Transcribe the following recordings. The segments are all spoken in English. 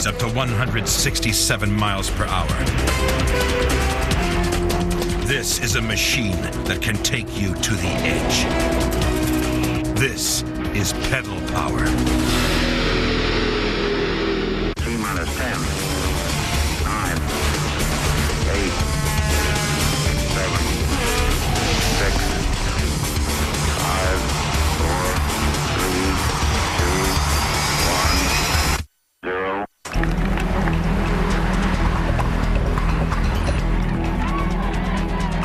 speeds up to 167 miles per hour. This is a machine that can take you to the edge. This is pedal power. T-minus 10, 9, 8, 7, 6, 5, 4, 3, 2, 1, 0.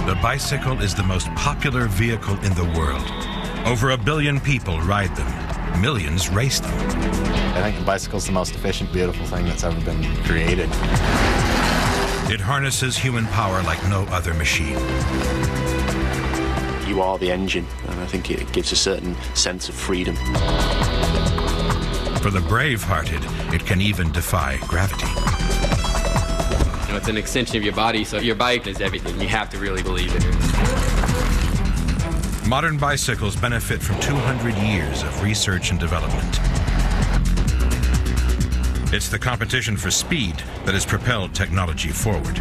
The bicycle is the most popular vehicle in the world. Over 1 billion people ride them. Millions race them. I think the bicycle's the most efficient, beautiful thing that's ever been created. It harnesses human power like no other machine. You are the engine, and I think it gives a certain sense of freedom. For the brave-hearted, it can even defy gravity. You know, it's an extension of your body, so your bike is everything. You have to really believe in it. Modern bicycles benefit from 200 years of research and development. It's the competition for speed that has propelled technology forward.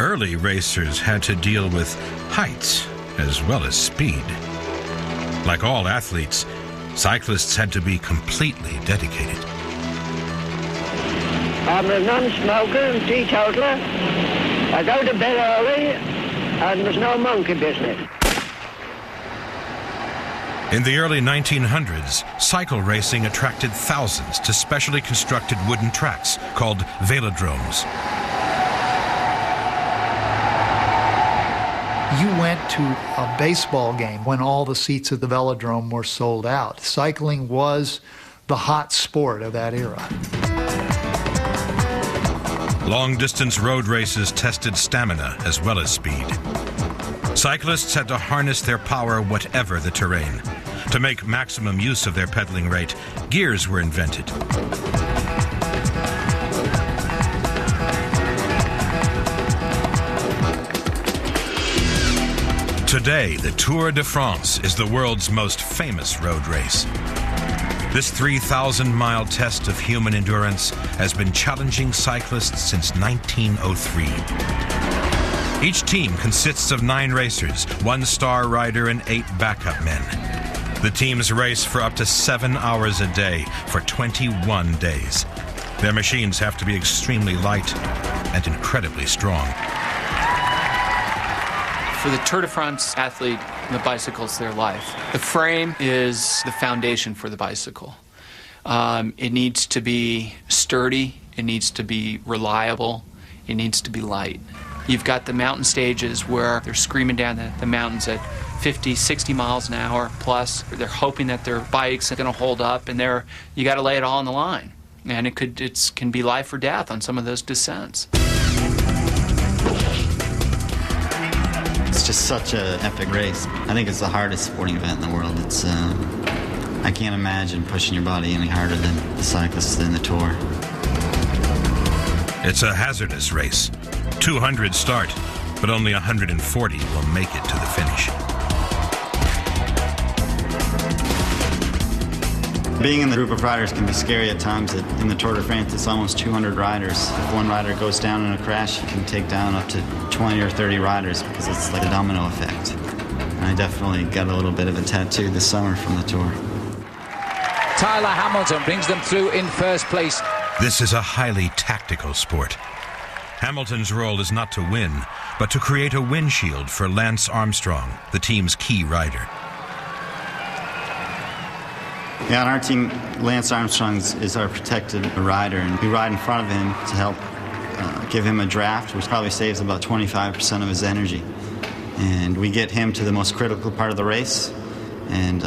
Early racers had to deal with heights as well as speed. Like all athletes, cyclists had to be completely dedicated. I'm a non-smoker and teetotaler. I go to bed early, and there's no monkey business. In the early 1900s, cycle racing attracted thousands to specially constructed wooden tracks called velodromes. You went to a baseball game when all the seats at the velodrome were sold out. Cycling was the hot sport of that era. Long-distance road races tested stamina as well as speed. Cyclists had to harness their power whatever the terrain. To make maximum use of their pedaling rate, gears were invented. Today, the Tour de France is the world's most famous road race. This 3,000-mile test of human endurance has been challenging cyclists since 1903. Each team consists of 9 racers, 1 star rider, and 8 backup men. The teams race for up to 7 hours a day for 21 days. Their machines have to be extremely light and incredibly strong. For the Tour de France athlete, the bicycle's their life. The frame is the foundation for the bicycle. It needs to be sturdy, it needs to be reliable, it needs to be light. You've got the mountain stages where they're screaming down the mountains at 50, 60 miles an hour plus. They're hoping that their bike's going to hold up, and you got to lay it all on the line. And it can be life or death on some of those descents. It's just such an epic race. I think it's the hardest sporting event in the world. I can't imagine pushing your body any harder than the cyclists in the Tour. It's a hazardous race. 200 start, but only 140 will make it to the finish. Being in the group of riders can be scary at times. In the Tour de France, it's almost 200 riders. If one rider goes down in a crash, it can take down up to 20 or 30 riders because it's like a domino effect. And I definitely got a little bit of a tattoo this summer from the Tour. Tyler Hamilton brings them through in first place. This is a highly tactical sport. Hamilton's role is not to win, but to create a windshield for Lance Armstrong, the team's key rider. Yeah, on our team, Lance Armstrong is our protected rider, and we ride in front of him to help give him a draft, which probably saves about 25% of his energy. And we get him to the most critical part of the race, and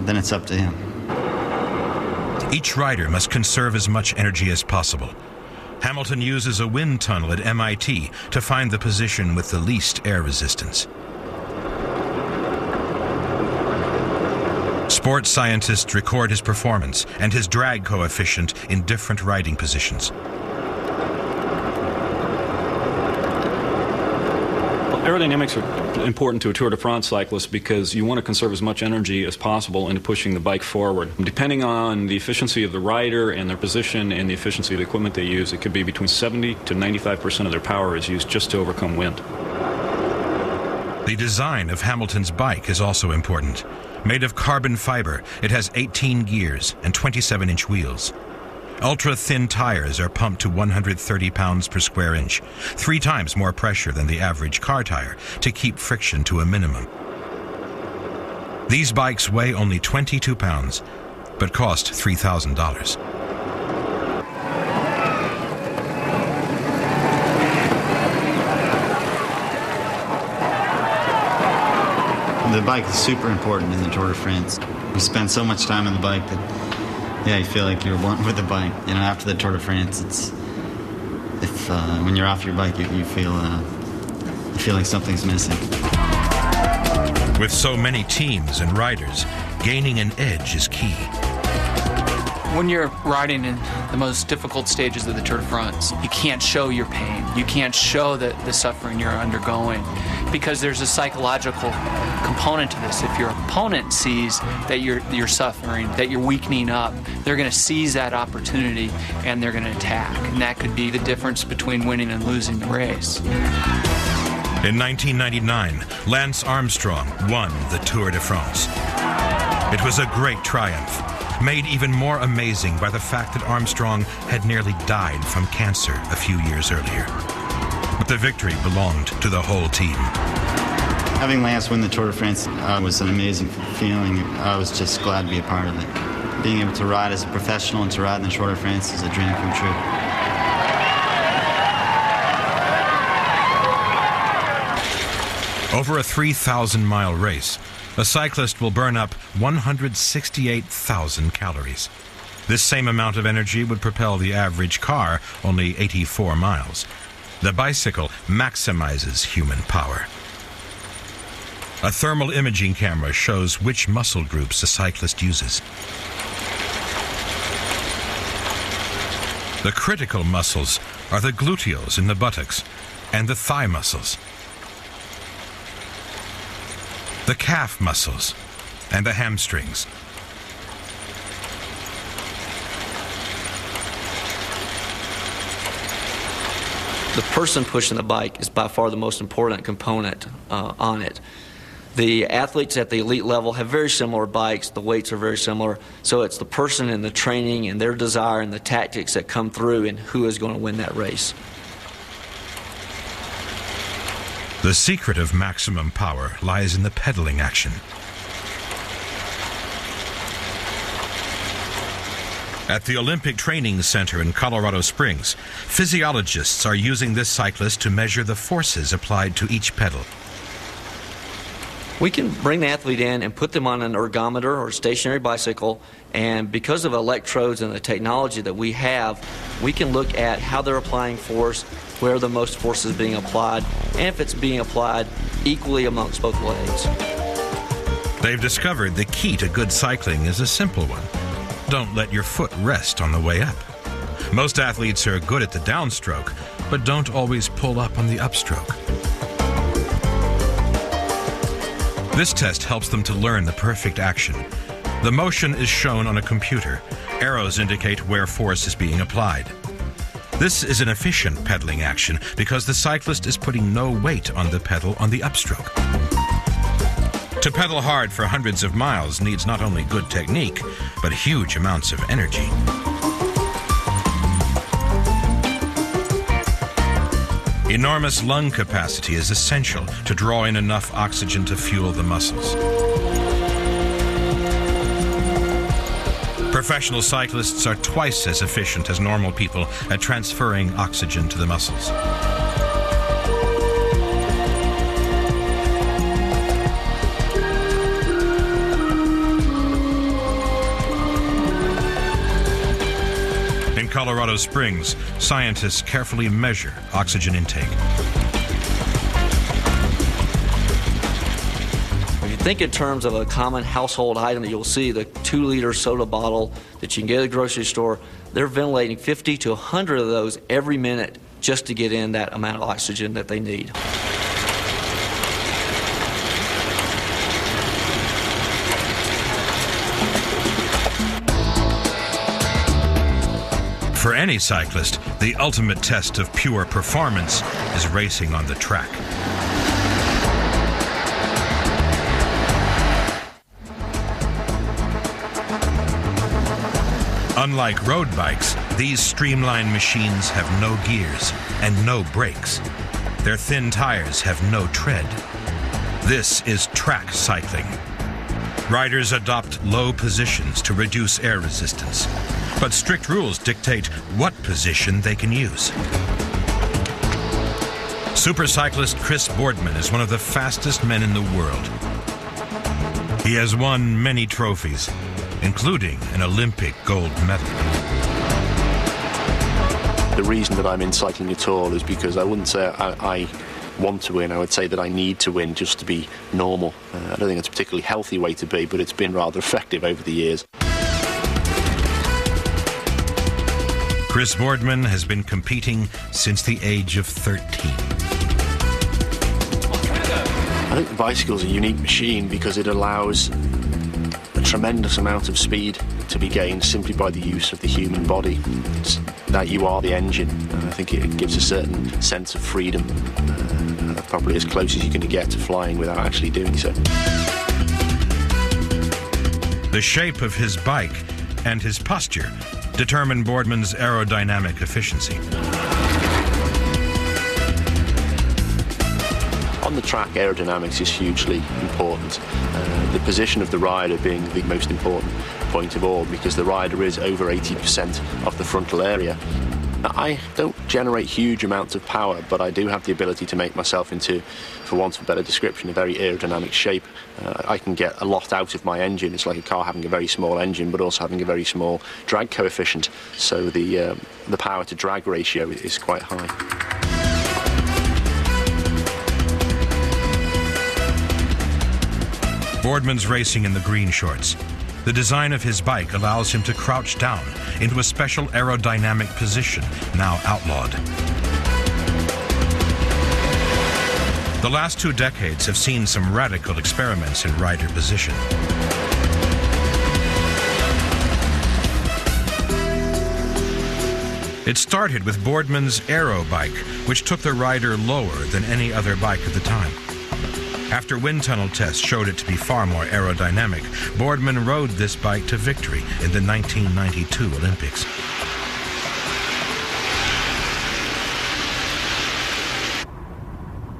then it's up to him. Each rider must conserve as much energy as possible. Hamilton uses a wind tunnel at MIT to find the position with the least air resistance. Sports scientists record his performance and his drag coefficient in different riding positions. Aerodynamics are important to a Tour de France cyclist because you want to conserve as much energy as possible into pushing the bike forward. Depending on the efficiency of the rider and their position and the efficiency of the equipment they use, it could be between 70 to 95% of their power is used just to overcome wind. The design of Hamilton's bike is also important. Made of carbon fiber, it has 18 gears and 27-inch wheels. Ultra-thin tires are pumped to 130 pounds per square inch, 3 times more pressure than the average car tire, to keep friction to a minimum. These bikes weigh only 22 pounds, but cost $3,000. The bike is super important in the Tour de France. You spend so much time on the bike that, yeah, you feel like you're one with the bike. You know, after the Tour de France, when you're off your bike, you feel like something's missing. With so many teams and riders, gaining an edge is key. When you're riding in the most difficult stages of the Tour de France, you can't show your pain. You can't show the suffering you're undergoing because there's a psychological component to this. If your opponent sees that you're suffering, that you're weakening up, they're going to seize that opportunity and they're going to attack. And that could be the difference between winning and losing the race. In 1999, Lance Armstrong won the Tour de France. It was a great triumph, made even more amazing by the fact that Armstrong had nearly died from cancer a few years earlier. But the victory belonged to the whole team. Having Lance win the Tour de France was an amazing feeling. I was just glad to be a part of it. Being able to ride as a professional and to ride in the Tour de France is a dream come true. Over a 3,000-mile race, a cyclist will burn up 168,000 calories. This same amount of energy would propel the average car only 84 miles. The bicycle maximizes human power. A thermal imaging camera shows which muscle groups a cyclist uses. The critical muscles are the gluteals in the buttocks and the thigh muscles, the calf muscles, and the hamstrings. The person pushing the bike is by far the most important component on it. The athletes at the elite level have very similar bikes. The weights are very similar. So it's the person and the training and their desire and the tactics that come through and who is going to win that race. The secret of maximum power lies in the pedaling action. At the Olympic Training Center in Colorado Springs, physiologists are using this cyclist to measure the forces applied to each pedal. We can bring the athlete in and put them on an ergometer or a stationary bicycle, and because of electrodes and the technology that we have, we can look at how they're applying force, where the most force is being applied, and if it's being applied equally amongst both legs. They've discovered the key to good cycling is a simple one. Don't let your foot rest on the way up. Most athletes are good at the downstroke, but don't always pull up on the upstroke. This test helps them to learn the perfect action. The motion is shown on a computer. Arrows indicate where force is being applied. This is an efficient pedaling action because the cyclist is putting no weight on the pedal on the upstroke. To pedal hard for hundreds of miles needs not only good technique, but huge amounts of energy. Enormous lung capacity is essential to draw in enough oxygen to fuel the muscles. Professional cyclists are twice as efficient as normal people at transferring oxygen to the muscles. In Colorado Springs, scientists carefully measure oxygen intake. If you think in terms of a common household item that you'll see, the 2-liter soda bottle that you can get at the grocery store, they're ventilating 50 to 100 of those every minute just to get in that amount of oxygen that they need. For any cyclist, the ultimate test of pure performance is racing on the track. Unlike road bikes, these streamlined machines have no gears and no brakes. Their thin tires have no tread. This is track cycling. Riders adopt low positions to reduce air resistance, but strict rules dictate what position they can use. Super cyclist Chris Boardman is one of the fastest men in the world. He has won many trophies, including an Olympic gold medal. The reason that I'm in cycling at all is because I wouldn't say I want to win. I would say that I need to win just to be normal. I don't think it's a particularly healthy way to be, but it's been rather effective over the years. Chris Boardman has been competing since the age of 13. I think the bicycle is a unique machine because it allows a tremendous amount of speed to be gained simply by the use of the human body. It's that you are the engine, and I think it gives a certain sense of freedom, probably as close as you're going to get to flying without actually doing so. The shape of his bike and his posture determine Boardman's aerodynamic efficiency. On the track, aerodynamics is hugely important. The position of the rider being the most important point of all, because the rider is over 80% of the frontal area. I don't generate huge amounts of power, but I do have the ability to make myself into, for want of a better description, a very aerodynamic shape. I can get a lot out of my engine. It's like a car having a very small engine, but also having a very small drag coefficient. So the power to drag ratio is quite high. Boardman's racing in the green shorts. The design of his bike allows him to crouch down into a special aerodynamic position, now outlawed. The last 2 decades have seen some radical experiments in rider position. It started with Boardman's Aero bike, which took the rider lower than any other bike at the time. After wind tunnel tests showed it to be far more aerodynamic, Boardman rode this bike to victory in the 1992 Olympics.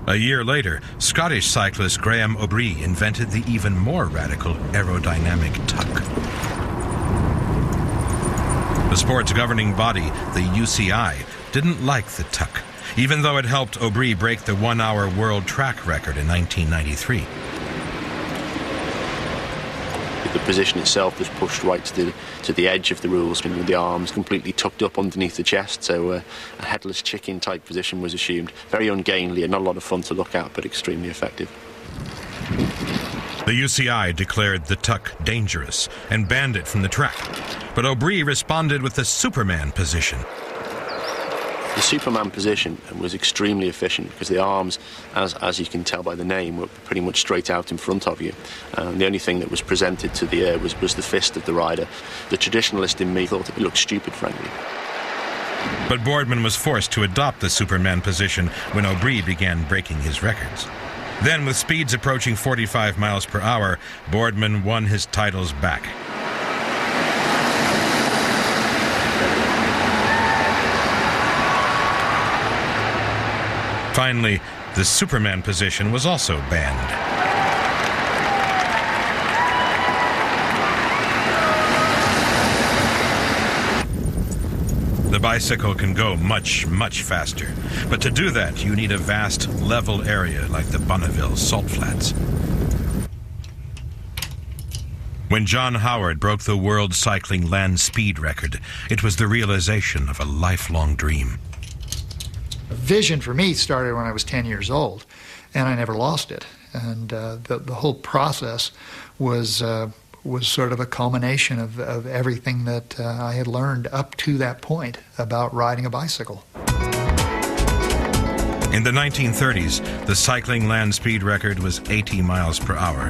A year later, Scottish cyclist Graham O'Brien invented the even more radical aerodynamic tuck. The sport's governing body, the UCI, didn't like the tuck, even though it helped O'Brien break the 1-hour world track record in 1993. The position itself was pushed right to the edge of the rules, with the arms completely tucked up underneath the chest, so a headless chicken type position was assumed. Very ungainly and not a lot of fun to look at, but extremely effective. The UCI declared the tuck dangerous and banned it from the track, but O'Brien responded with the Superman position. The Superman position was extremely efficient because the arms, as you can tell by the name, were pretty much straight out in front of you. The only thing that was presented to the air was the fist of the rider. The traditionalist in me thought it looked stupid, frankly. But Boardman was forced to adopt the Superman position when O'Brien began breaking his records. Then, with speeds approaching 45 miles per hour, Boardman won his titles back. Finally, the Superman position was also banned. The bicycle can go much, much faster, but to do that you need a vast level area like the Bonneville Salt Flats. When John Howard broke the world cycling land speed record, it was the realization of a lifelong dream. Vision for me started when I was 10 years old, and I never lost it. And the whole process was sort of a culmination of everything that I had learned up to that point about riding a bicycle. In the 1930s, the cycling land speed record was 80 miles per hour.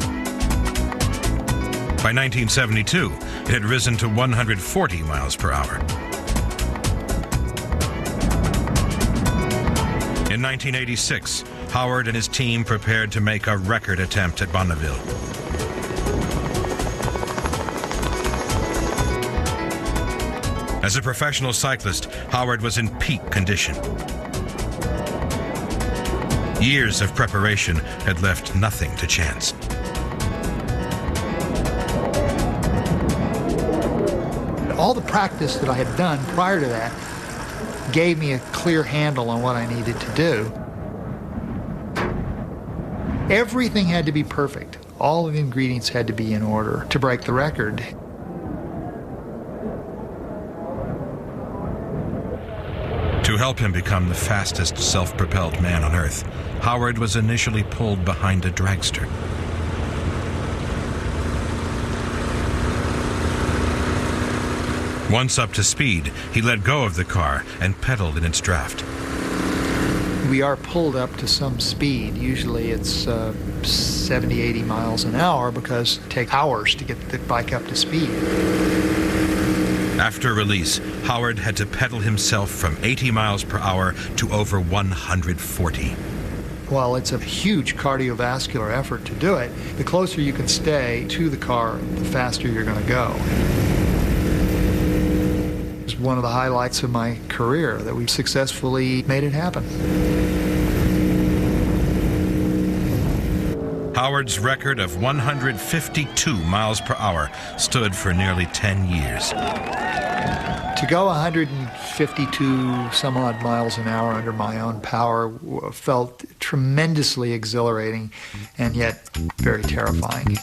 By 1972, it had risen to 140 miles per hour. In 1986, Howard and his team prepared to make a record attempt at Bonneville. As a professional cyclist, Howard was in peak condition. Years of preparation had left nothing to chance. All the practice that I had done prior to that gave me a clear handle on what I needed to do. Everything had to be perfect. All of the ingredients had to be in order to break the record. To help him become the fastest self-propelled man on Earth, Howard was initially pulled behind a dragster. Once up to speed, he let go of the car and pedaled in its draft. We are pulled up to some speed. Usually it's 70, 80 miles an hour because it takes hours to get the bike up to speed. After release, Howard had to pedal himself from 80 miles per hour to over 140. While it's a huge cardiovascular effort to do it, the closer you can stay to the car, the faster you're going to go. It's one of the highlights of my career that we successfully made it happen. Howard's record of 152 miles per hour stood for nearly 10 years. To go 152 some odd miles an hour under my own power felt tremendously exhilarating and yet very terrifying.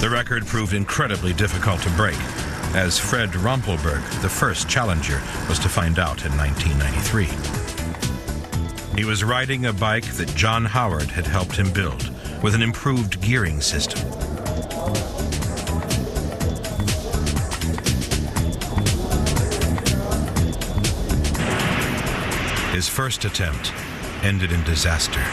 The record proved incredibly difficult to break, as Fred Rumpelberg, the first challenger, was to find out in 1993. He was riding a bike that John Howard had helped him build, with an improved gearing system. His first attempt ended in disaster.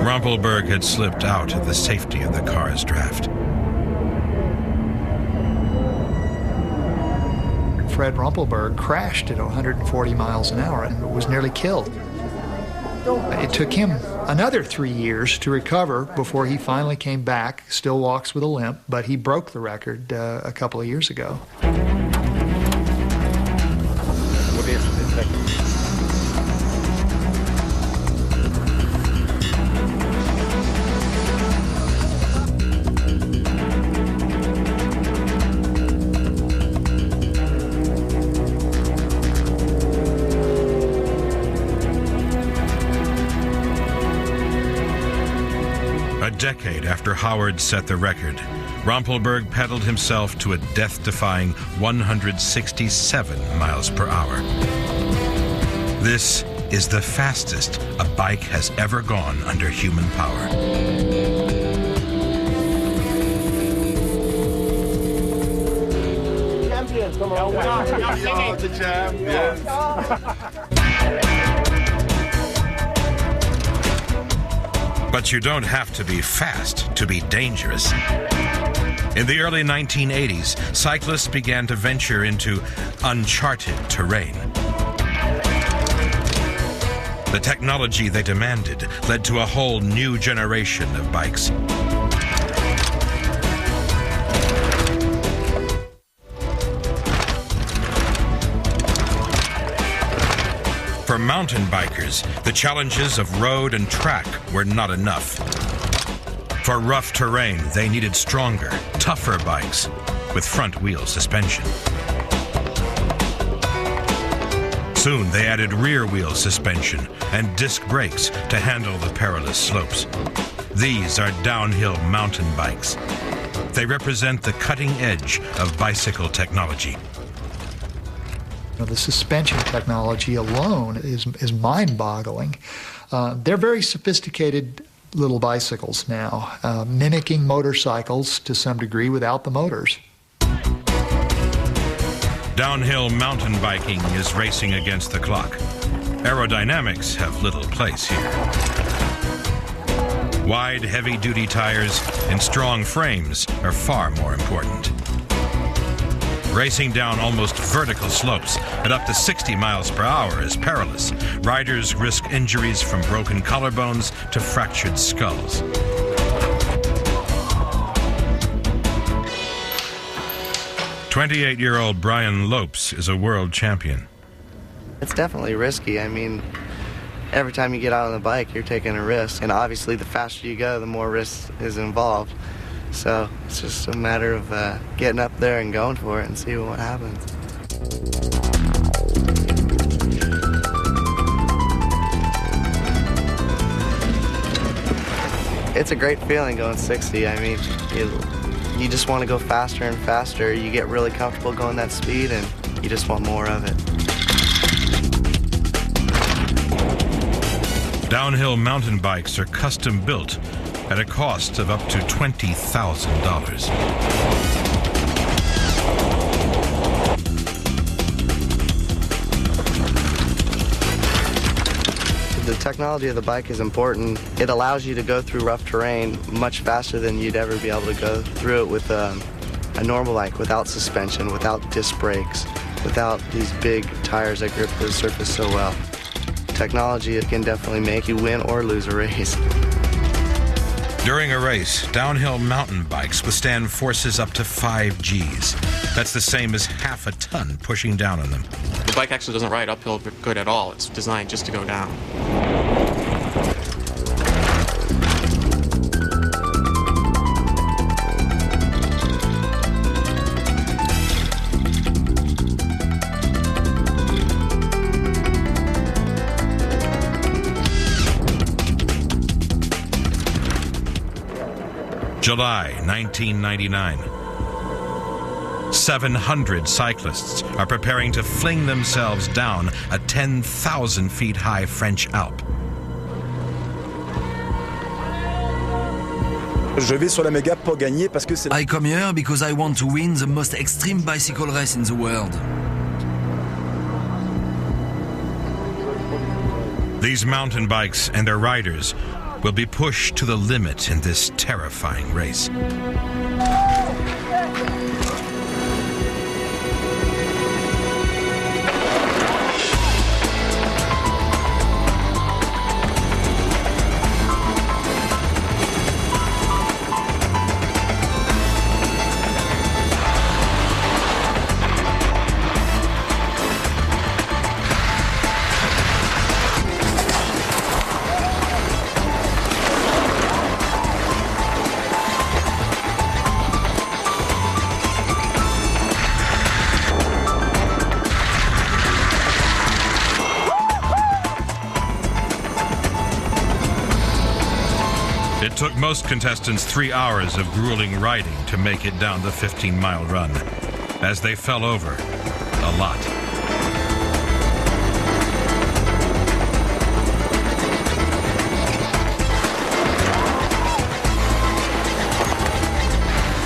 Rumpelberg had slipped out of the safety of the car's draft. Fred Rumpelberg crashed at 140 miles an hour and was nearly killed. It took him another 3 years to recover before he finally came back. Still walks with a limp, but he broke the record a couple of years ago. A decade after Howard set the record, Rumpelberg pedaled himself to a death-defying 167 miles per hour. This is the fastest a bike has ever gone under human power. Champions, come on. The champions. But you don't have to be fast to be dangerous. In the early 1980s, cyclists began to venture into uncharted terrain. The technology they demanded led to a whole new generation of bikes. For mountain bikers, the challenges of road and track were not enough. For rough terrain, they needed stronger, tougher bikes with front-wheel suspension. Soon they added rear-wheel suspension and disc brakes to handle the perilous slopes. These are downhill mountain bikes. They represent the cutting edge of bicycle technology. The suspension technology alone is mind-boggling. They're very sophisticated little bicycles now, mimicking motorcycles to some degree without the motors. Downhill mountain biking is racing against the clock. Aerodynamics have little place here. Wide, heavy-duty tires and strong frames are far more important. Racing down almost vertical slopes at up to 60 miles per hour is perilous. Riders risk injuries from broken collarbones to fractured skulls. "28-year-old Brian Lopes is a world champion. It's definitely risky. I mean, every time you get out on the bike, you're taking a risk. And obviously, the faster you go, the more risk is involved. So it's just a matter of getting up there and going for it and see what happens. It's a great feeling going 60. I mean, you just want to go faster and faster. You get really comfortable going that speed, and you just want more of it. Downhill mountain bikes are custom built at a cost of up to $20,000. The technology of the bike is important. It allows you to go through rough terrain much faster than you'd ever be able to go through it with a normal bike, without suspension, without disc brakes, without these big tires that grip the surface so well. Technology can definitely make you win or lose a race. During a race, downhill mountain bikes withstand forces up to 5 Gs. That's the same as half a ton pushing down on them. The bike actually doesn't ride uphill good at all. It's designed just to go down. July 1999. 700 cyclists are preparing to fling themselves down a 10,000 feet high French Alp. I come here because I want to win the most extreme bicycle race in the world. These mountain bikes and their riders will be pushed to the limit in this terrifying race. It took most contestants 3 hours of grueling riding to make it down the 15-mile run, as they fell over a lot.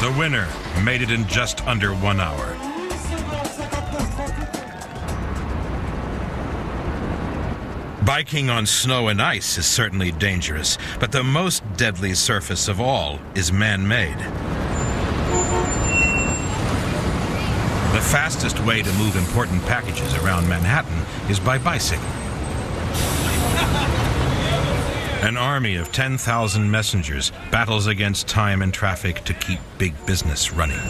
The winner made it in just under 1 hour. Biking on snow and ice is certainly dangerous, but the most deadly surface of all is man-made. The fastest way to move important packages around Manhattan is by bicycle. An army of 10,000 messengers battles against time and traffic to keep big business running.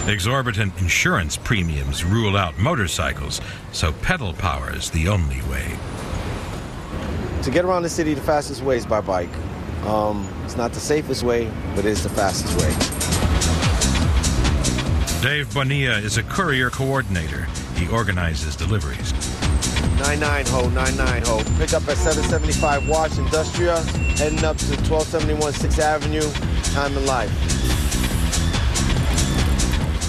Exorbitant insurance premiums rule out motorcycles, so pedal power is the only way. To get around the city, the fastest way is by bike. It's not the safest way, but it is the fastest way. Dave Bonilla is a courier coordinator. He organizes deliveries. 99-ho, 99-ho. Pick up at 775 Watch Industrial, heading up to 1271 6th Avenue, time and life.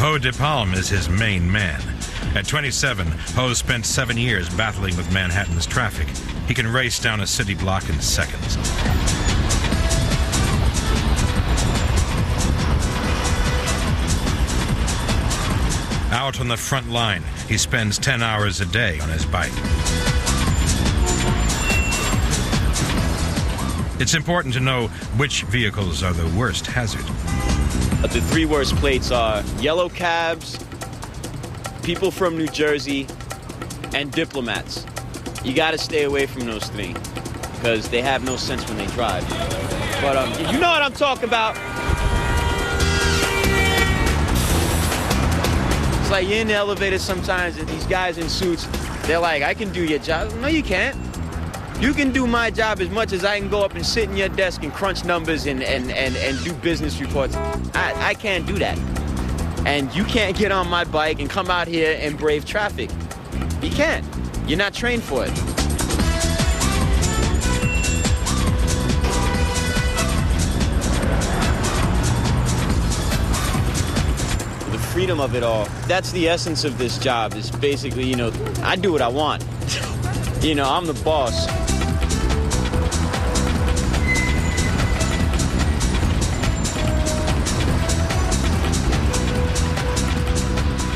Ho de Palme is his main man. At 27, Ho spent 7 years battling with Manhattan's traffic. he can race down a city block in seconds. Out on the front line, he spends 10 hours a day on his bike. It's important to know which vehicles are the worst hazard. The three worst plates are yellow cabs, people from New Jersey, and diplomats. You got to stay away from those things because they have no sense when they drive. But you know what I'm talking about. It's like you're in the elevator sometimes and these guys in suits, they're like, I can do your job. No, you can't. You can do my job as much as I can go up and sit in your desk and crunch numbers and do business reports. I can't do that. And you can't get on my bike and come out here and brave traffic. You can't. You're not trained for it. The freedom of it all, that's the essence of this job. It's basically, you know, I do what I want. You know, I'm the boss.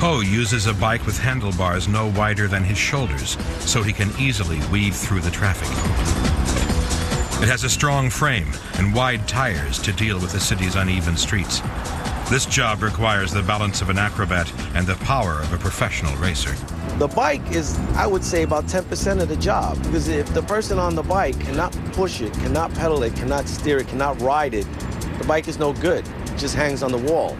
Ho uses a bike with handlebars no wider than his shoulders, so he can easily weave through the traffic. It has a strong frame and wide tires to deal with the city's uneven streets. This job requires the balance of an acrobat and the power of a professional racer. The bike is, I would say, about 10% of the job, because if the person on the bike cannot push it, cannot pedal it, cannot steer it, cannot ride it, the bike is no good. It just hangs on the wall.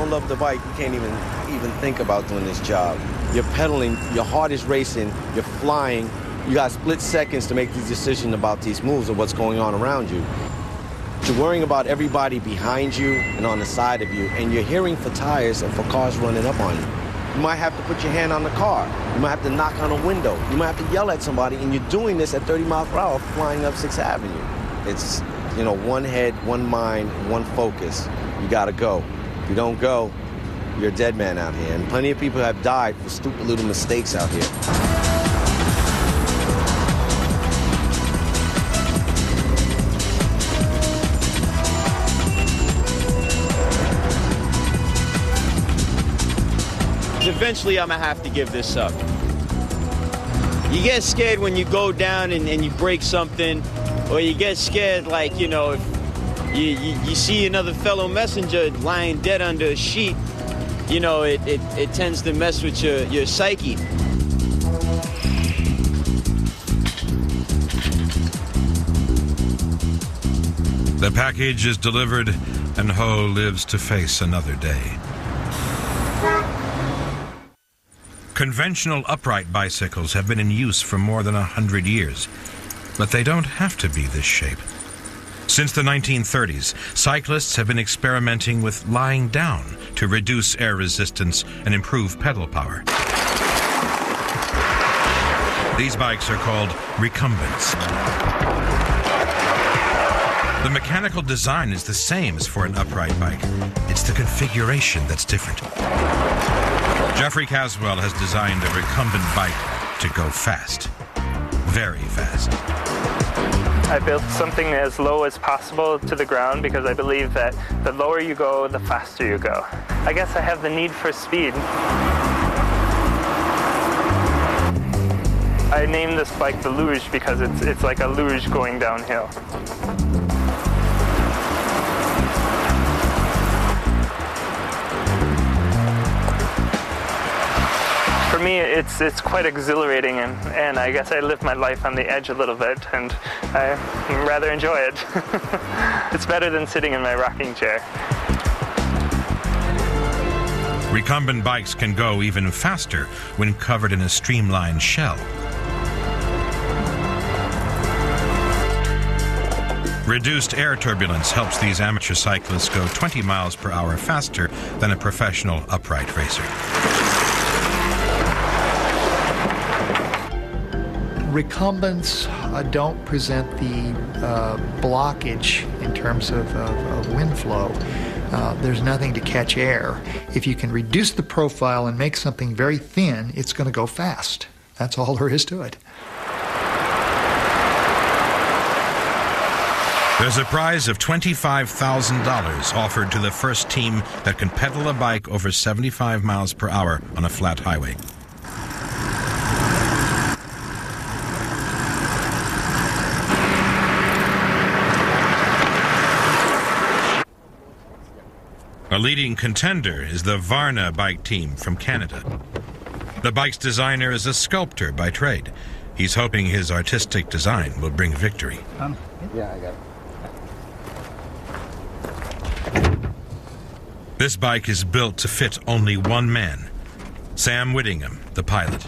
Love the bike, you can't even think about doing this job. You're pedaling, your heart is racing, you're flying, you got split seconds to make these decisions about these moves and what's going on around you. You're worrying about everybody behind you and on the side of you, and you're hearing for tires and for cars running up on you. You might have to put your hand on the car. You might have to knock on a window. You might have to yell at somebody, and you're doing this at 30 miles per hour flying up 6th Avenue. It's, you know, one head, one mind, one focus. You gotta go. If you don't go, you're a dead man out here. And plenty of people have died for stupid little mistakes out here. Eventually, I'm gonna have to give this up. You get scared when you go down and you break something, or you get scared, like, you know, if you see another fellow messenger lying dead under a sheet, you know, it tends to mess with your psyche. The package is delivered, and Ho lives to face another day. Conventional upright bicycles have been in use for more than 100 years, but they don't have to be this shape. Since the 1930s, cyclists have been experimenting with lying down to reduce air resistance and improve pedal power. These bikes are called recumbents. The mechanical design is the same as for an upright bike. It's the configuration that's different. Jeffrey Caswell has designed a recumbent bike to go fast. Very fast. I built something as low as possible to the ground because I believe that the lower you go, the faster you go. I guess I have the need for speed. I named this bike the luge because it's like a luge going downhill. For me, it's quite exhilarating, and I guess I live my life on the edge a little bit, and I rather enjoy it. It's better than sitting in my rocking chair. Recumbent bikes can go even faster when covered in a streamlined shell. Reduced air turbulence helps these amateur cyclists go 20 miles per hour faster than a professional upright racer. Recumbents don't present the blockage in terms of wind flow there's nothing to catch air. If you can reduce the profile and make something very thin, it's going to go fast. That's all there is to it. There's a prize of $25,000 offered to the first team that can pedal a bike over 75 miles per hour on a flat highway. A leading contender is the Varna bike team from Canada. The bike's designer is a sculptor by trade. He's hoping his artistic design will bring victory. Yeah, I got it. This bike is built to fit only one man, Sam Whittingham, the pilot.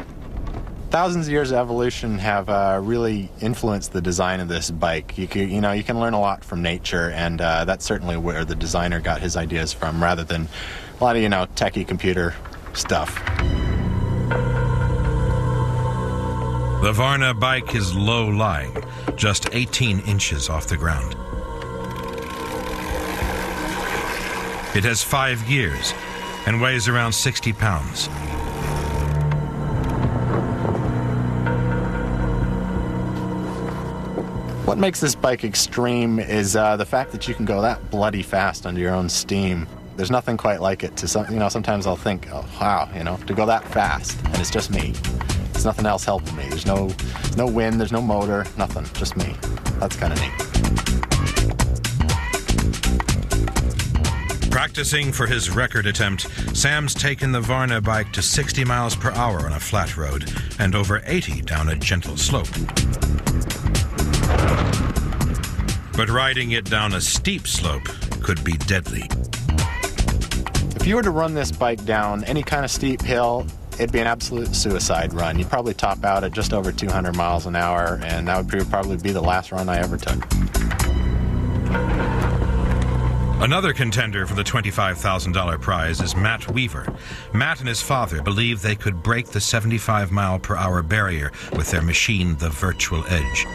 Thousands of years of evolution have really influenced the design of this bike. You can learn a lot from nature, and that's certainly where the designer got his ideas from, rather than a lot of techie computer stuff. The Varna bike is low-lying, just 18 inches off the ground. It has 5 gears and weighs around 60 pounds. What makes this bike extreme is the fact that you can go that bloody fast under your own steam. There's nothing quite like it. Sometimes I'll think, oh wow, to go that fast, and it's just me. There's nothing else helping me. There's no wind, there's no motor, nothing, just me. That's kind of neat. Practicing for his record attempt, Sam's taken the Varna bike to 60 miles per hour on a flat road and over 80 down a gentle slope. But riding it down a steep slope could be deadly. If you were to run this bike down any kind of steep hill, it'd be an absolute suicide run. You'd probably top out at just over 200 miles an hour, and that would probably be the last run I ever took. Another contender for the $25,000 prize is Matt Weaver. Matt and his father believe they could break the 75-mile-per-hour barrier with their machine, the Virtual Edge.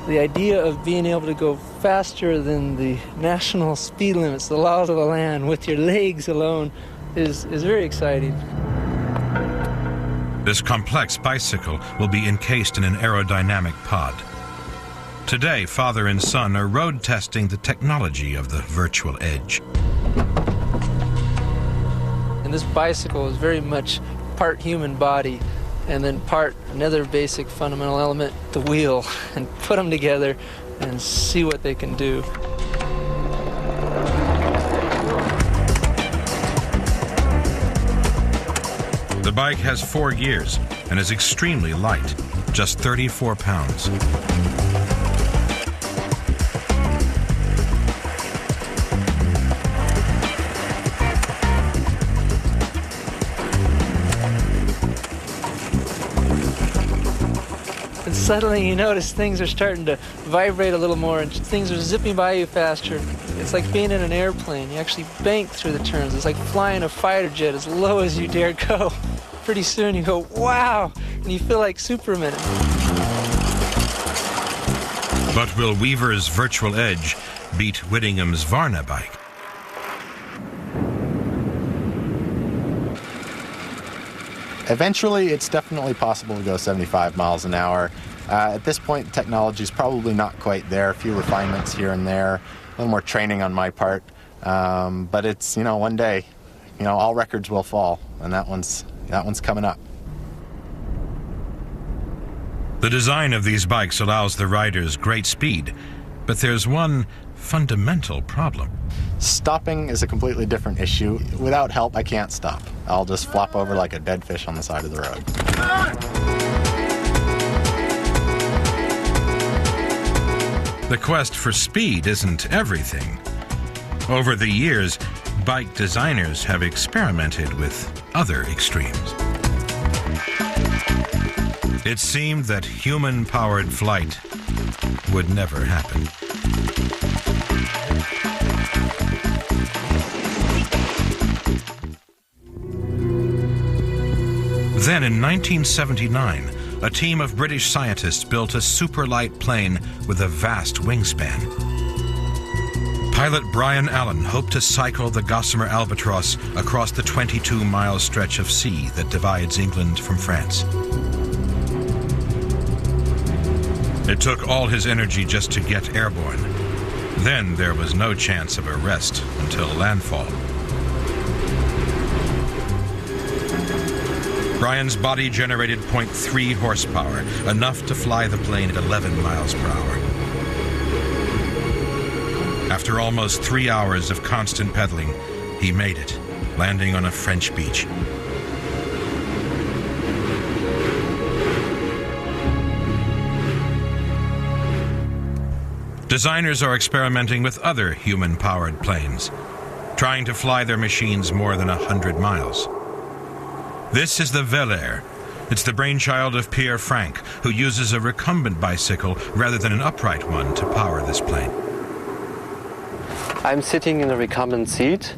The idea of being able to go faster than the national speed limits, the laws of the land, with your legs alone, is very exciting. This complex bicycle will be encased in an aerodynamic pod. Today, father and son are road testing the technology of the Virtual Edge. And this bicycle is very much part human body, and then part another basic fundamental element, the wheel, and put them together and see what they can do. The bike has 4 gears and is extremely light, just 34 pounds. And suddenly you notice things are starting to vibrate a little more and things are zipping by you faster. It's like being in an airplane. You actually bank through the turns. It's like flying a fighter jet as low as you dare go. Pretty soon you go, wow, and you feel like Superman. But will Weaver's Virtual Edge beat Whittingham's Varna bike? Eventually, it's definitely possible to go 75 miles an hour. At this point, the technology is probably not quite there. A few refinements here and there, a little more training on my part. But it's, one day, all records will fall, and that one's coming up. The design of these bikes allows the riders great speed, but there's one fundamental problem. Stopping is a completely different issue. Without help, I can't stop. I'll just flop over like a dead fish on the side of the road. The quest for speed isn't everything. Over the years, bike designers have experimented with other extremes. It seemed that human-powered flight would never happen. Then in 1979, a team of British scientists built a super light plane with a vast wingspan. Pilot Brian Allen hoped to cycle the Gossamer Albatross across the 22-mile stretch of sea that divides England from France. It took all his energy just to get airborne. Then there was no chance of a rest until landfall. Brian's body generated 0.3 horsepower, enough to fly the plane at 11 miles per hour. After almost 3 hours of constant pedaling, he made it, landing on a French beach. Designers are experimenting with other human-powered planes, trying to fly their machines more than 100 miles. This is the Velair. It's the brainchild of Pierre Frank, who uses a recumbent bicycle rather than an upright one to power this plane. I'm sitting in a recumbent seat,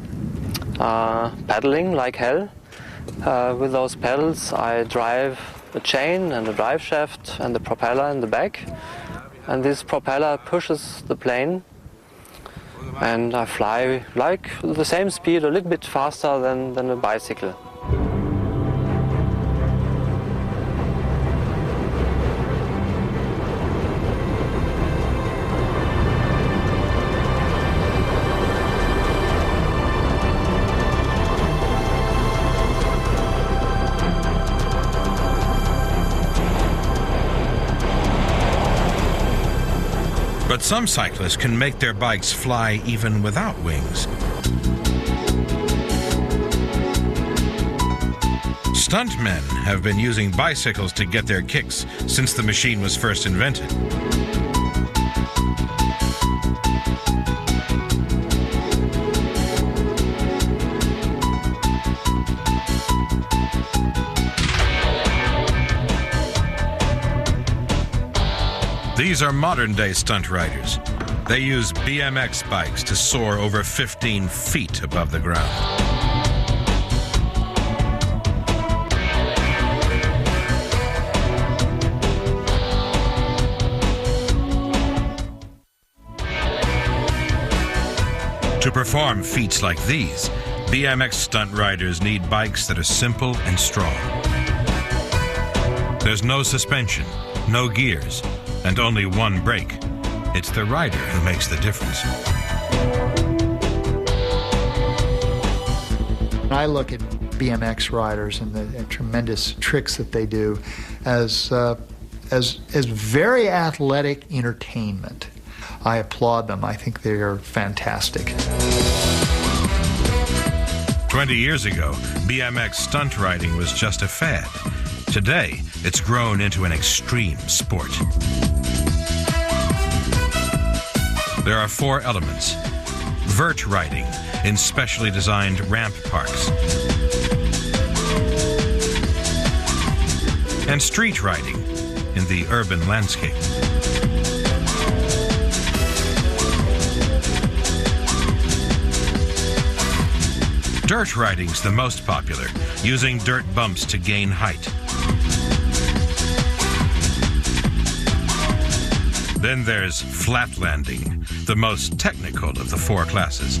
pedaling like hell. With those pedals I drive a chain and a drive shaft and the propeller in the back. And this propeller pushes the plane and I fly like the same speed, a little bit faster than a bicycle. But some cyclists can make their bikes fly even without wings. Stuntmen have been using bicycles to get their kicks since the machine was first invented. These are modern-day stunt riders. They use BMX bikes to soar over 15 feet above the ground. To perform feats like these, BMX stunt riders need bikes that are simple and strong. There's no suspension, no gears, and only one brake. It's the rider who makes the difference. I look at BMX riders and the tremendous tricks that they do as very athletic entertainment. I applaud them. I think they are fantastic. 20 years ago, BMX stunt riding was just a fad. Today, it's grown into an extreme sport. There are 4 elements. Vert riding in specially designed ramp parks. And street riding in the urban landscape. Dirt riding's the most popular, using dirt bumps to gain height. Then there's flat landing, the most technical of the 4 classes.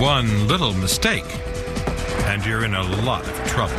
One little mistake, and you're in a lot of trouble.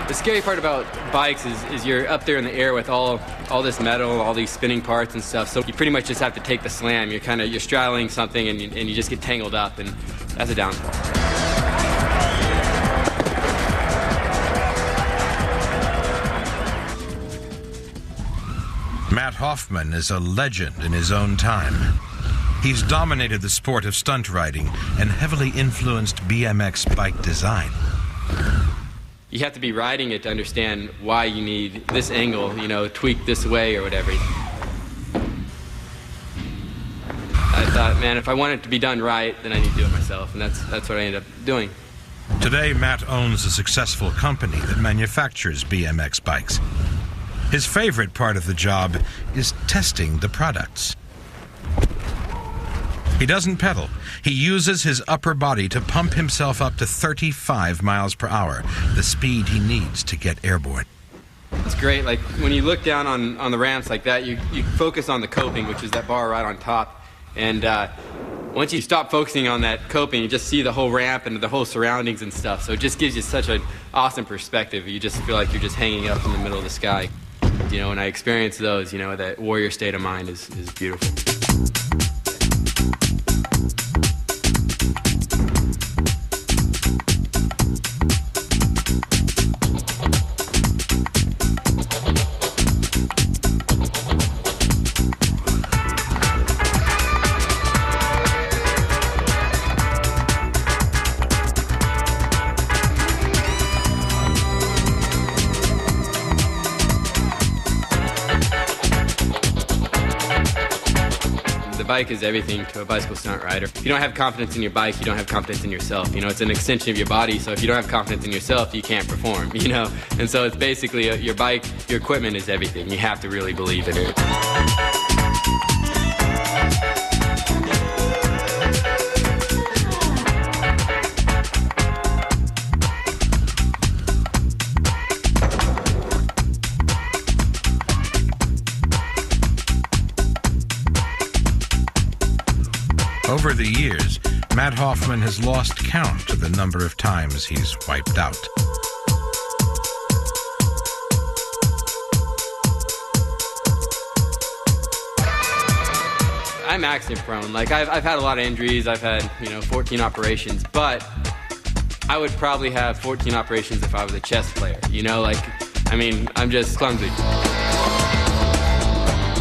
The scary part about bikes is you're up there in the air with all this metal, all these spinning parts and stuff. So you pretty much just have to take the slam. You're straddling something and you just get tangled up, and that's a downfall. Matt Hoffman is a legend in his own time. He's dominated the sport of stunt riding and heavily influenced BMX bike design. You have to be riding it to understand why you need this angle, tweak this way or whatever. I thought, man, if I want it to be done right, then I need to do it myself, and that's what I ended up doing. Today, Matt owns a successful company that manufactures BMX bikes. His favorite part of the job is testing the products. He doesn't pedal. He uses his upper body to pump himself up to 35 miles per hour, the speed he needs to get airborne. It's great. Like, when you look down on the ramps like that, you focus on the coping, which is that bar right on top. And once you stop focusing on that coping, you just see the whole ramp and the whole surroundings and stuff. So it just gives you such an awesome perspective. You just feel like you're just hanging up in the middle of the sky. You know, when I experience those, you know, that warrior state of mind is beautiful. The bike is everything to a bicycle stunt rider. If you don't have confidence in your bike, you don't have confidence in yourself. You know, it's an extension of your body, so if you don't have confidence in yourself, you can't perform, you know? And so it's basically your bike, your equipment is everything. You have to really believe in it. Over the years, Matt Hoffman has lost count to the number of times he's wiped out. I'm accident prone. Like, I've had a lot of injuries. I've had, 14 operations, but I would probably have 14 operations if I was a chess player. I'm just clumsy.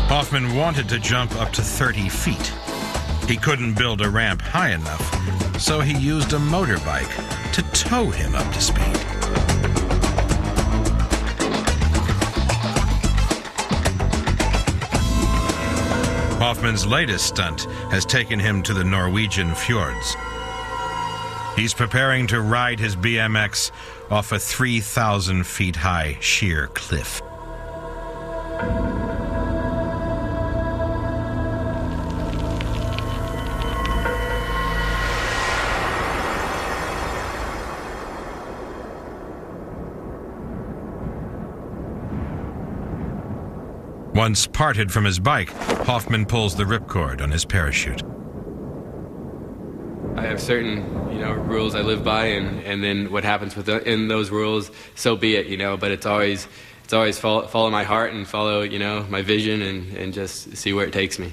Hoffman wanted to jump up to 30 feet. He couldn't build a ramp high enough, so he used a motorbike to tow him up to speed. Hoffman's latest stunt has taken him to the Norwegian fjords. He's preparing to ride his BMX off a 3,000 feet high sheer cliff. Once parted from his bike, Hoffman pulls the ripcord on his parachute. I have certain, rules I live by, and then what happens in those rules, so be it, but it's always follow my heart and follow, my vision and just see where it takes me.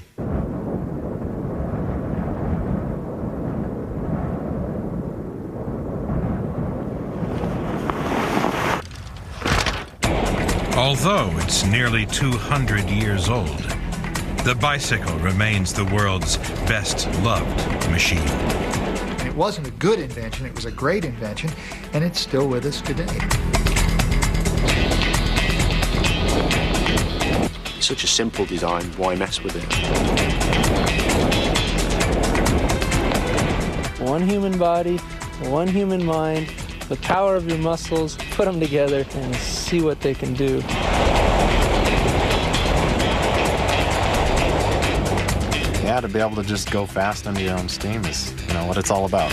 Although it's nearly 200 years old, the bicycle remains the world's best-loved machine. It wasn't a good invention, it was a great invention, and it's still with us today. It's such a simple design, why mess with it? One human body, one human mind, the power of your muscles, put them together and see what they can do. Yeah, to be able to just go fast under your own steam is, what it's all about.